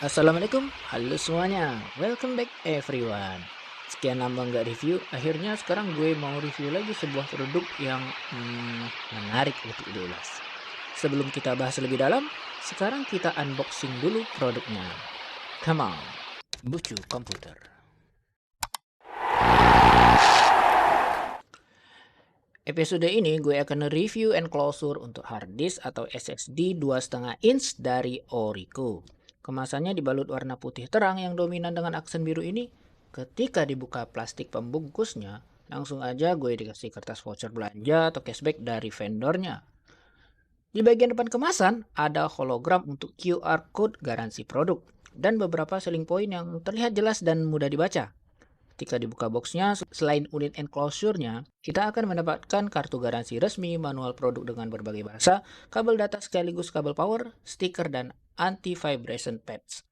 Assalamualaikum, halo semuanya, welcome back everyone. Sekian lama nggak review, akhirnya sekarang gue mau review lagi sebuah produk yang menarik untuk diulas. Sebelum kita bahas lebih dalam, sekarang kita unboxing dulu produknya. Come on, bucu komputer. Episode ini gue akan review enclosure untuk hard disk atau SSD 2,5 inch dari Orico. Kemasannya dibalut warna putih terang yang dominan dengan aksen biru ini. Ketika dibuka plastik pembungkusnya, langsung aja gue dikasih kertas voucher belanja atau cashback dari vendornya. Di bagian depan kemasan ada hologram untuk QR code garansi produk dan beberapa selling point yang terlihat jelas dan mudah dibaca. Ketika dibuka boxnya, selain unit enclosure-nya, kita akan mendapatkan kartu garansi resmi, manual produk dengan berbagai bahasa, kabel data sekaligus kabel power, stiker, dan anti-vibration pads.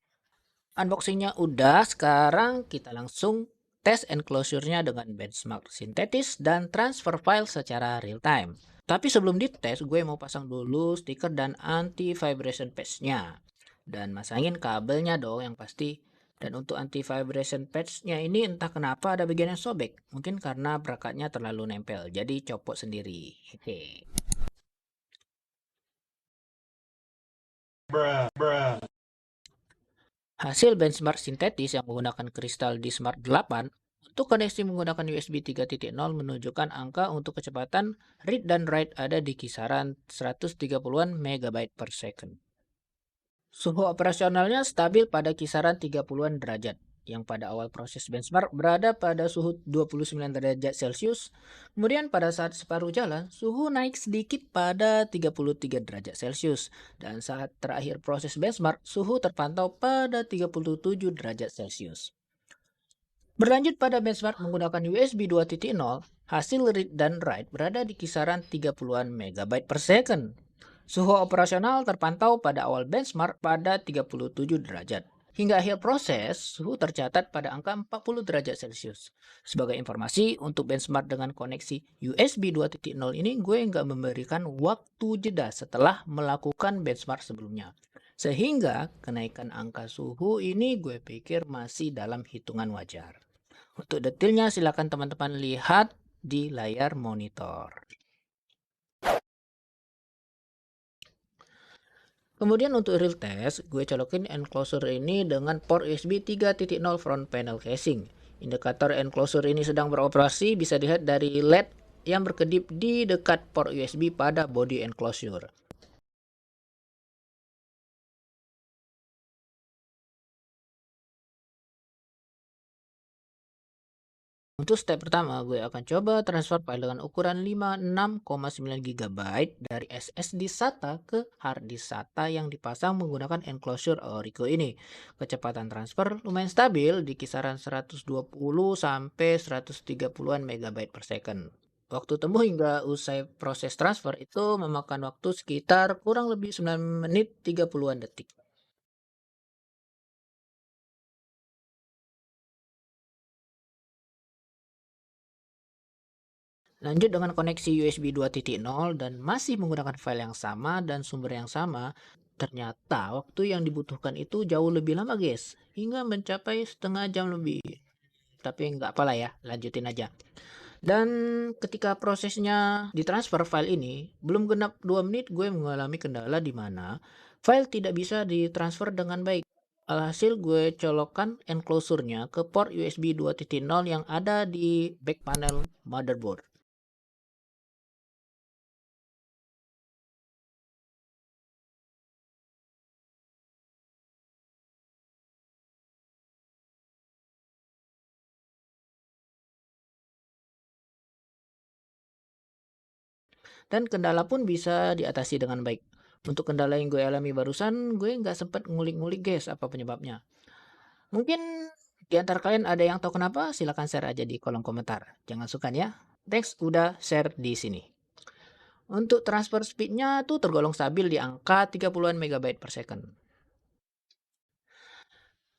Unboxingnya udah, sekarang kita langsung tes enclosure-nya dengan benchmark sintetis dan transfer file secara real time. Tapi sebelum dites, gue mau pasang dulu stiker dan anti-vibration pads-nya. Dan masangin kabelnya dong yang pasti. Dan untuk anti-vibration pads-nya ini entah kenapa ada bagian yang sobek. Mungkin karena perakatnya terlalu nempel, jadi copot sendiri. Oke. Hasil benchmark sintetis yang menggunakan kristal di Smart 8 untuk koneksi menggunakan USB 3.0 menunjukkan angka untuk kecepatan read dan write ada di kisaran 130-an MB per second. Suhu operasionalnya stabil pada kisaran 30-an derajat, yang pada awal proses benchmark berada pada suhu 29 derajat Celcius. Kemudian pada saat separuh jalan, suhu naik sedikit pada 33 derajat Celcius. Dan saat terakhir proses benchmark, suhu terpantau pada 37 derajat Celcius. Berlanjut pada benchmark menggunakan USB 2.0, hasil read dan write berada di kisaran 30-an MB per second. Suhu operasional terpantau pada awal benchmark pada 37 derajat. Hingga akhir proses, suhu tercatat pada angka 40 derajat Celcius. Sebagai informasi, untuk benchmark dengan koneksi USB 2.0 ini gue nggak memberikan waktu jeda setelah melakukan benchmark sebelumnya. Sehingga kenaikan angka suhu ini gue pikir masih dalam hitungan wajar. Untuk detailnya silakan teman-teman lihat di layar monitor. Kemudian untuk real test, gue colokin enclosure ini dengan port USB 3.0 front panel casing. Indikator enclosure ini sedang beroperasi bisa dilihat dari LED yang berkedip di dekat port USB pada body enclosure. Untuk step pertama, gue akan coba transfer file dengan ukuran 56,9 GB dari SSD SATA ke hard disk SATA yang dipasang menggunakan enclosure Orico ini. Kecepatan transfer lumayan stabil di kisaran 120 sampai 130-an MB per second. Waktu tempuh hingga usai proses transfer itu memakan waktu sekitar kurang lebih 9 menit 30-an detik. Lanjut dengan koneksi USB 2.0 dan masih menggunakan file yang sama dan sumber yang sama. Ternyata waktu yang dibutuhkan itu jauh lebih lama guys, hingga mencapai setengah jam lebih. Tapi nggak apalah ya, lanjutin aja. Dan ketika prosesnya ditransfer file ini, belum genap 2 menit gue mengalami kendala di mana file tidak bisa ditransfer dengan baik. Alhasil gue colokkan enclosure-nya ke port USB 2.0 yang ada di back panel motherboard. Dan kendala pun bisa diatasi dengan baik. Untuk kendala yang gue alami barusan, gue nggak sempat ngulik-ngulik guys apa penyebabnya. Mungkin di antara kalian ada yang tahu kenapa? Silahkan share aja di kolom komentar. Jangan sukar ya. Thanks udah share di sini. Untuk transfer speednya tuh tergolong stabil di angka 30-an MB per second.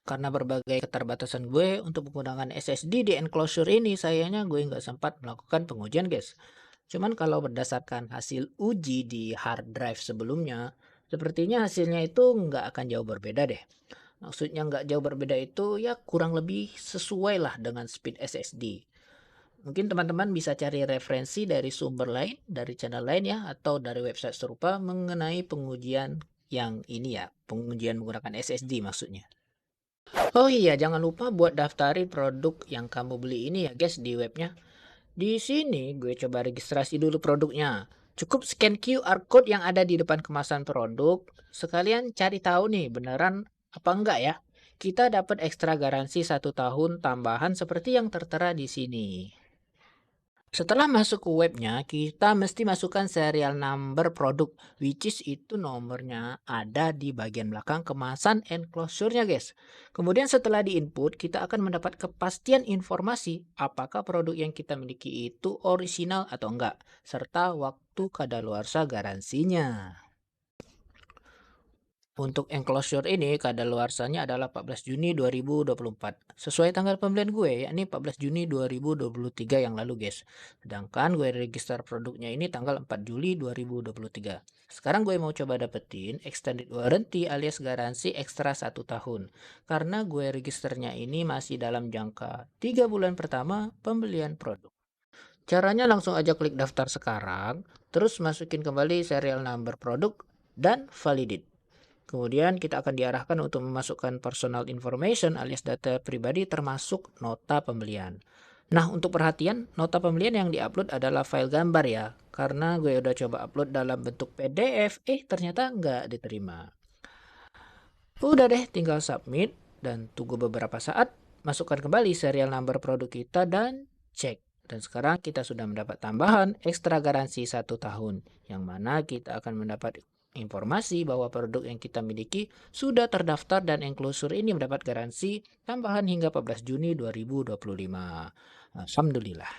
Karena berbagai keterbatasan gue untuk menggunakan SSD di enclosure ini, sayangnya gue nggak sempat melakukan pengujian guys. Cuman kalau berdasarkan hasil uji di hard drive sebelumnya, sepertinya hasilnya itu nggak akan jauh berbeda deh. Maksudnya nggak jauh berbeda itu ya kurang lebih sesuai lah dengan speed SSD. Mungkin teman-teman bisa cari referensi dari sumber lain, dari channel lain ya, atau dari website serupa mengenai pengujian yang ini ya, pengujian menggunakan SSD maksudnya. Oh iya, jangan lupa buat daftarin produk yang kamu beli ini ya guys di webnya. Di sini gue coba registrasi dulu produknya. Cukup scan QR code yang ada di depan kemasan produk. Sekalian cari tahu nih beneran apa enggak ya. Kita dapat ekstra garansi 1 tahun tambahan seperti yang tertera di sini. Setelah masuk ke webnya, kita mesti masukkan serial number produk, which is itu nomornya ada di bagian belakang kemasan enclosure-nya, guys. Kemudian setelah diinput, kita akan mendapat kepastian informasi apakah produk yang kita miliki itu orisinal atau enggak, serta waktu kadaluarsa garansinya. Untuk enclosure ini kadaluarsanya adalah 14 Juni 2024. Sesuai tanggal pembelian gue, yakni 14 Juni 2023 yang lalu, guys. Sedangkan gue register produknya ini tanggal 4 Juli 2023. Sekarang gue mau coba dapetin extended warranty alias garansi ekstra 1 tahun. Karena gue registernya ini masih dalam jangka 3 bulan pertama pembelian produk. Caranya langsung aja klik daftar sekarang, terus masukin kembali serial number produk dan validate. Kemudian kita akan diarahkan untuk memasukkan personal information alias data pribadi termasuk nota pembelian. Nah, untuk perhatian, nota pembelian yang diupload adalah file gambar ya. Karena gue udah coba upload dalam bentuk PDF, ternyata nggak diterima. Udah deh, tinggal submit dan tunggu beberapa saat. Masukkan kembali serial number produk kita dan cek. Dan sekarang kita sudah mendapat tambahan ekstra garansi 1 tahun. Yang mana kita akan mendapat informasi bahwa produk yang kita miliki sudah terdaftar dan enclosure ini mendapat garansi tambahan hingga 14 Juni 2025. Alhamdulillah.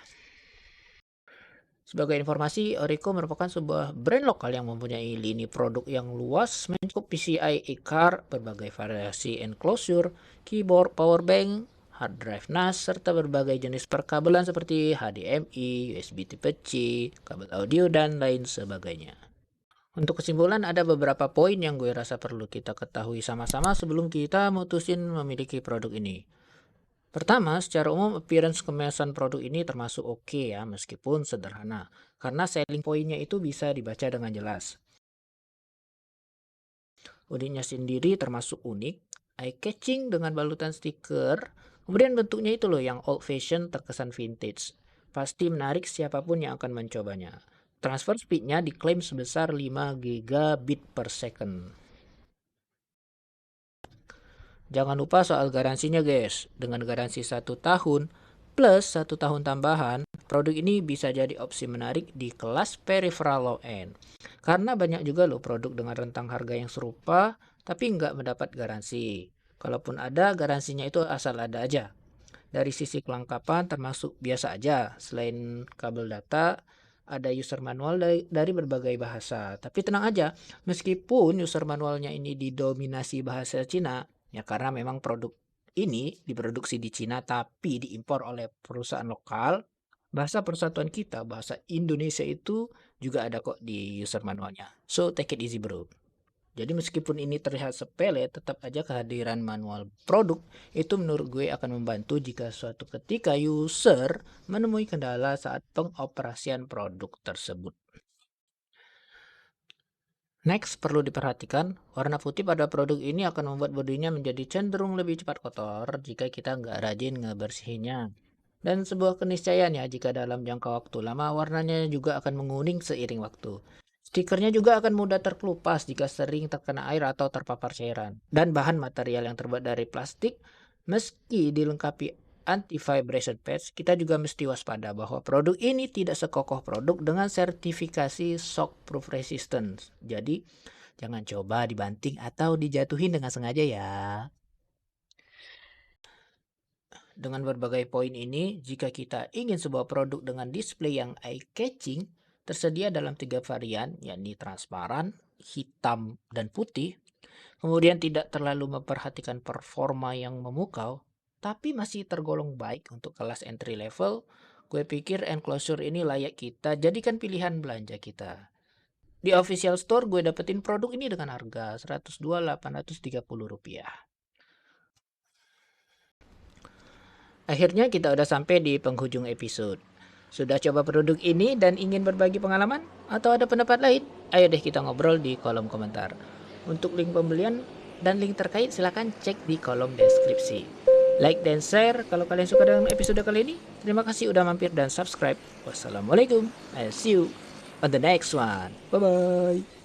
Sebagai informasi, Orico merupakan sebuah brand lokal yang mempunyai lini produk yang luas mencakup PCI e-card, berbagai variasi enclosure, keyboard, power bank, hard drive NAS, serta berbagai jenis perkabelan seperti HDMI, USB Type C, kabel audio, dan lain sebagainya. Untuk kesimpulan, ada beberapa poin yang gue rasa perlu kita ketahui sama-sama sebelum kita mutusin memiliki produk ini. Pertama, secara umum appearance kemasan produk ini termasuk oke ya, meskipun sederhana. Karena selling point-nya itu bisa dibaca dengan jelas. Unitnya sendiri termasuk unik, eye-catching dengan balutan stiker. Kemudian bentuknya itu loh yang old fashion terkesan vintage. Pasti menarik siapapun yang akan mencobanya. Transfer speed-nya diklaim sebesar 5 gigabit per second. Jangan lupa soal garansinya guys. Dengan garansi 1 tahun plus 1 tahun tambahan, produk ini bisa jadi opsi menarik di kelas peripheral low end. Karena banyak juga loh produk dengan rentang harga yang serupa tapi nggak mendapat garansi. Kalaupun ada, garansinya itu asal ada aja. Dari sisi kelengkapan termasuk biasa aja. Selain kabel data, ada user manual dari berbagai bahasa. Tapi tenang aja, meskipun user manualnya ini didominasi bahasa Cina, ya karena memang produk ini diproduksi di Cina tapi diimpor oleh perusahaan lokal, bahasa persatuan kita, bahasa Indonesia itu juga ada kok di user manualnya. So take it easy bro. Jadi meskipun ini terlihat sepele, tetap aja kehadiran manual produk itu menurut gue akan membantu jika suatu ketika user menemui kendala saat pengoperasian produk tersebut. Next, perlu diperhatikan, warna putih pada produk ini akan membuat bodinya menjadi cenderung lebih cepat kotor jika kita nggak rajin ngebersihinnya. Dan sebuah keniscayaan ya, jika dalam jangka waktu lama warnanya juga akan menguning seiring waktu. Stikernya juga akan mudah terkelupas jika sering terkena air atau terpapar cairan. Dan bahan material yang terbuat dari plastik, meski dilengkapi anti-vibration pads, kita juga mesti waspada bahwa produk ini tidak sekokoh produk dengan sertifikasi shockproof resistance. Jadi, jangan coba dibanting atau dijatuhin dengan sengaja ya. Dengan berbagai poin ini, jika kita ingin sebuah produk dengan display yang eye-catching, tersedia dalam 3 varian, yakni transparan, hitam, dan putih. Kemudian tidak terlalu memperhatikan performa yang memukau, tapi masih tergolong baik untuk kelas entry level. Gue pikir enclosure ini layak kita jadikan pilihan belanja kita. Di official store gue dapetin produk ini dengan harga Rp102.830. Akhirnya kita udah sampai di penghujung episode. Sudah coba produk ini dan ingin berbagi pengalaman? Atau ada pendapat lain? Ayo deh kita ngobrol di kolom komentar. Untuk link pembelian dan link terkait silahkan cek di kolom deskripsi. Like dan share kalau kalian suka dengan episode kali ini. Terima kasih udah mampir dan subscribe. Wassalamualaikum. I'll see you on the next one. Bye-bye.